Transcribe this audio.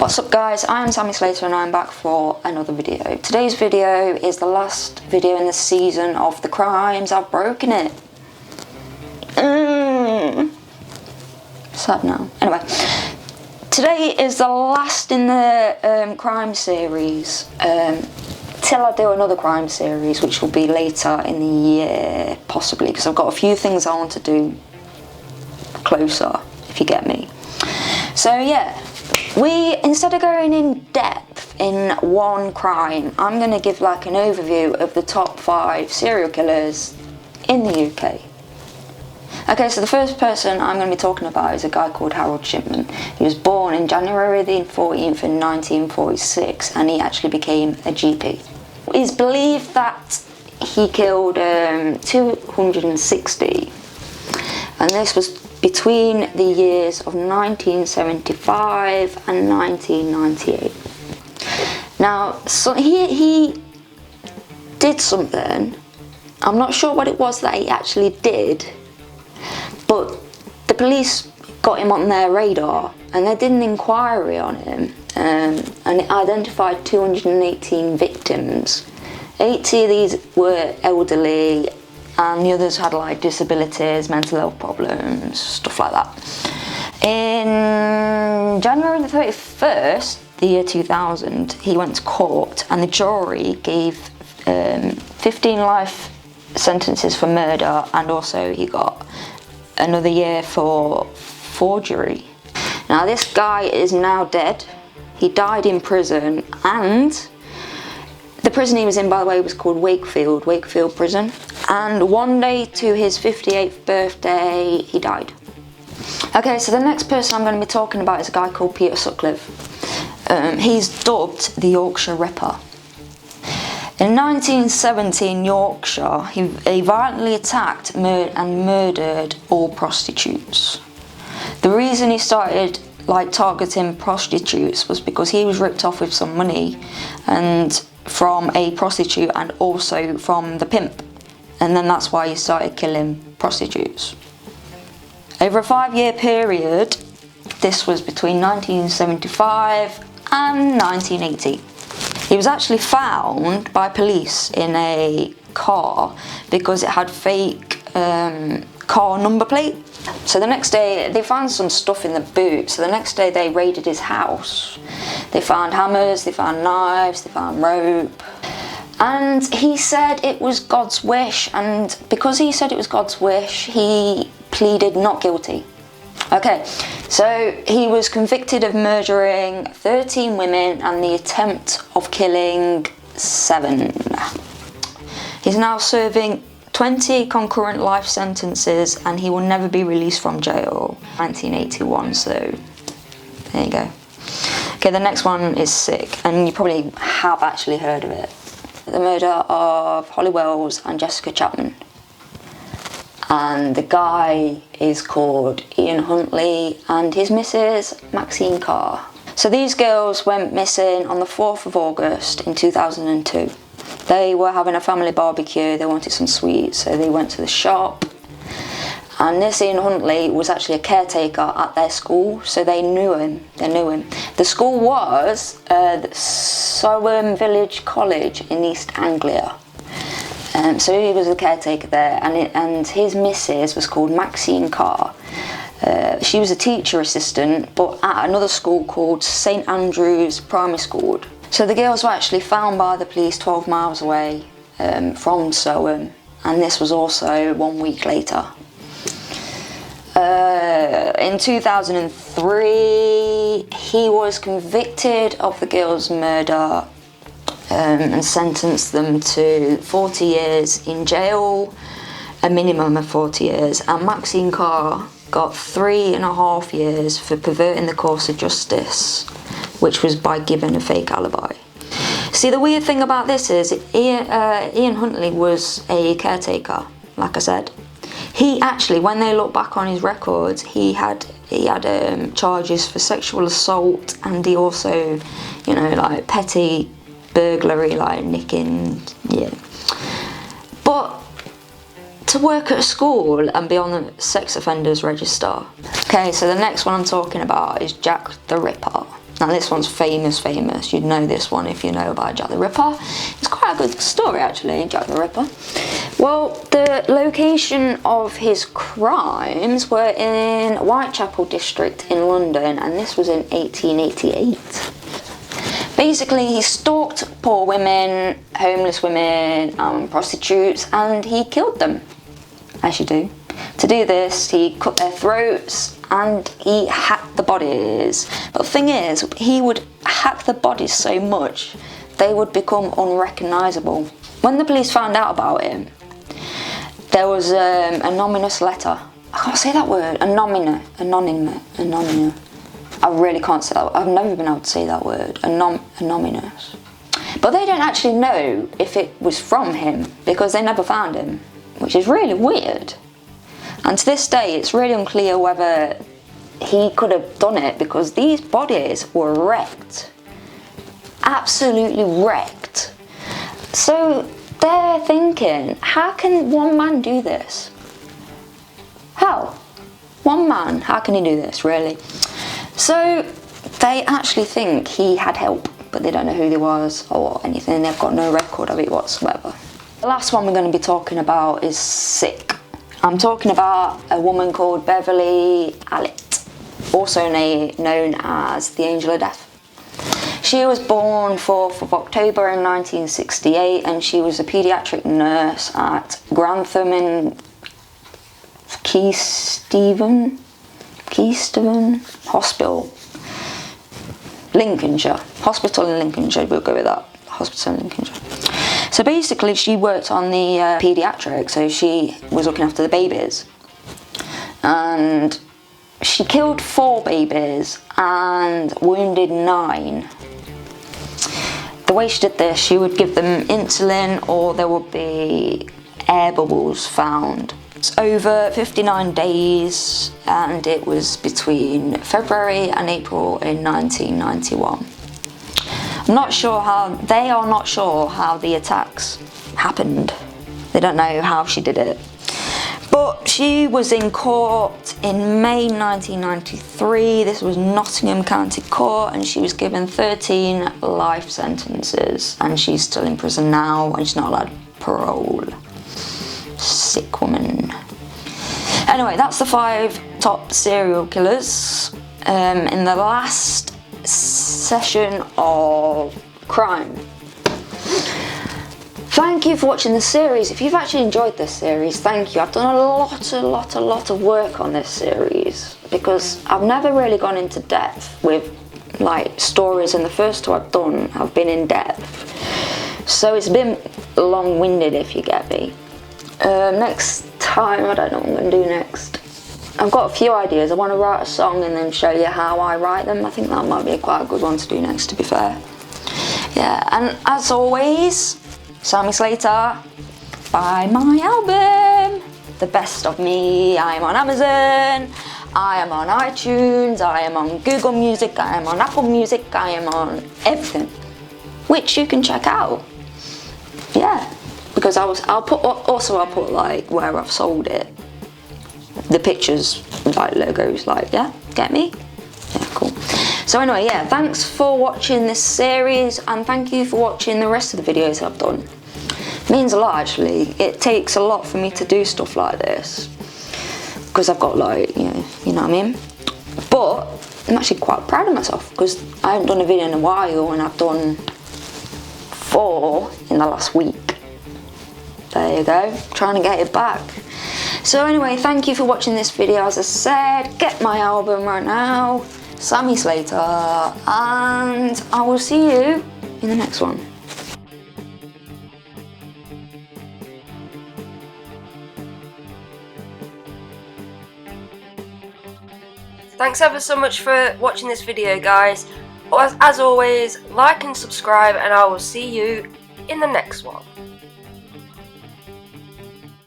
What's up guys, I'm Sammy Slater and I'm back for another video. Today's video is the last video in the season of the crimes I've broken it. Sad now. Anyway, today is the last in the crime series, till I do another crime series, which will be later in the year, possibly, because I've got a few things I want to do closer, if you get me. So yeah, instead of going in depth in one crime, I'm going to give like an overview of the top 5 serial killers in the UK. Okay, so the first person I'm going to be talking about is a guy called Harold Shipman. He was born in January the 14th in 1946 and he actually became a GP. It's believed that he killed 260, and this was between the years of 1975 and 1998. Now, so he did something. I'm not sure what it was that he actually did, but the police got him on their radar and they did an inquiry on him, and it identified 218 victims. 80 of these were elderly and the others had like disabilities, mental health problems, stuff like that. In January the 31st, the year 2000, he went to court and the jury gave 15 life sentences for murder, and also he got another year for forgery. Now this guy is now dead. He died in prison, and the prison he was in, by the way, was called Wakefield Prison. And one day to his 58th birthday, he died. Okay, so the next person I'm going to be talking about is a guy called Peter Sutcliffe. He's dubbed the Yorkshire Ripper. In 1970 in Yorkshire, he violently attacked and murdered all prostitutes. The reason he started targeting prostitutes was because he was ripped off with some money and from a prostitute and also from the pimp, and then that's why he started killing prostitutes. Over a 5-year period, this was between 1975 and 1980. He was actually found by police in a car because it had fake car number plate. So the next day they found some stuff in the boot, so the next day they raided his house. They found hammers, they found knives, they found rope, and he said it was God's wish, and because he said it was God's wish, he pleaded not guilty. Okay, so he was convicted of murdering 13 women and the attempt of killing 7. He's now serving 20 concurrent life sentences and he will never be released from jail. 1981, so there you go. Okay, the next one is sick, and you probably have actually heard of it. The murder of Holly Wells and Jessica Chapman. And the guy is called Ian Huntley and his missus Maxine Carr. So these girls went missing on the 4th of August in 2002. They were having a family barbecue, they wanted some sweets, so they went to the shop. And this Ian Huntley was actually a caretaker at their school, so they knew him. The school was Soham Village College in East Anglia. So he was the caretaker there, and his missus was called Maxine Carr. She was a teacher assistant, but at another school called St Andrew's Primary School. So the girls were actually found by the police 12 miles away from Soham, and this was also 1 week later. In 2003, he was convicted of the girls' murder and sentenced them to 40 years in jail, a minimum of 40 years, and Maxine Carr got 3.5 years for perverting the course of justice, which was by giving a fake alibi. See, the weird thing about this is Ian Huntley was a caretaker, like I said. He actually, when they look back on his records, he had charges for sexual assault, and he also, petty burglary, like nicking, yeah. But to work at a school and be on the sex offenders register. Okay, so the next one I'm talking about is Jack the Ripper. Now this one's famous. You'd know this one if you know about Jack the Ripper. It's quite a good story actually, Jack the Ripper. Well, the location of his crimes were in Whitechapel district in London, and this was in 1888. Basically, he stalked poor women, homeless women, prostitutes, and he killed them, as you do. To do this, he cut their throats and he hacked the bodies. But the thing is, he would hack the bodies so much, they would become unrecognisable. When the police found out about him, there was an anonymous letter. I can't say that word. Anonymous. I really can't say that. I've never been able to say that word. Anonymous. But they don't actually know if it was from him because they never found him, which is really weird. And to this day, it's really unclear whether he could have done it because these bodies were wrecked. Absolutely wrecked. So they're thinking, how can one man do this? How? One man, how can he do this, really? So they actually think he had help, but they don't know who he was or anything. They've got no record of it whatsoever. The last one we're going to be talking about is sick. I'm talking about a woman called Beverly Allitt, also known as the Angel of Death. She was born 4th of October in 1968, and she was a paediatric nurse at Grantham in Keystone Hospital, Lincolnshire. Hospital in Lincolnshire, we'll go with that. Hospital in Lincolnshire. So basically she worked on the paediatrics, so she was looking after the babies. And she killed 4 babies and wounded 9. The way she did this, she would give them insulin or there would be air bubbles found. It's over 59 days and it was between February and April in 1991. They are not sure how the attacks happened. They don't know how she did it. But she was in court in May 1993. This was Nottingham County Court, and she was given 13 life sentences, and she's still in prison now and she's not allowed parole. Sick woman. Anyway, that's the 5 top serial killers in the last session of crime. Thank you for watching the series. If you've actually enjoyed this series, thank you. I've done a lot of work on this series because I've never really gone into depth with like stories, and the first 2 I've done have been in depth. So it's been long-winded, if you get me. Next time, I don't know what I'm going to do next. I've got a few ideas. I want to write a song and then show you how I write them. I think that might be quite a good one to do next, to be fair. Yeah, and as always, Sammy Slater, buy my album, The Best of Me. I am on Amazon, I am on iTunes, I am on Google Music, I am on Apple Music, I am on everything, which you can check out. Yeah, because I'll put like where I've sold it, the pictures, like logos, like, yeah, get me? Yeah, cool. So anyway, yeah, thanks for watching this series, and thank you for watching the rest of the videos I've done. It means a lot, actually. It takes a lot for me to do stuff like this, because I've got like, you know what I mean? But I'm actually quite proud of myself, because I haven't done a video in a while, and I've done 4 in the last week. There you go, trying to get it back. So anyway, thank you for watching this video. As I said, get my album right now, Sammy Slater, and I will see you in the next one. Thanks ever so much for watching this video, guys. As always, like and subscribe, and I will see you in the next one.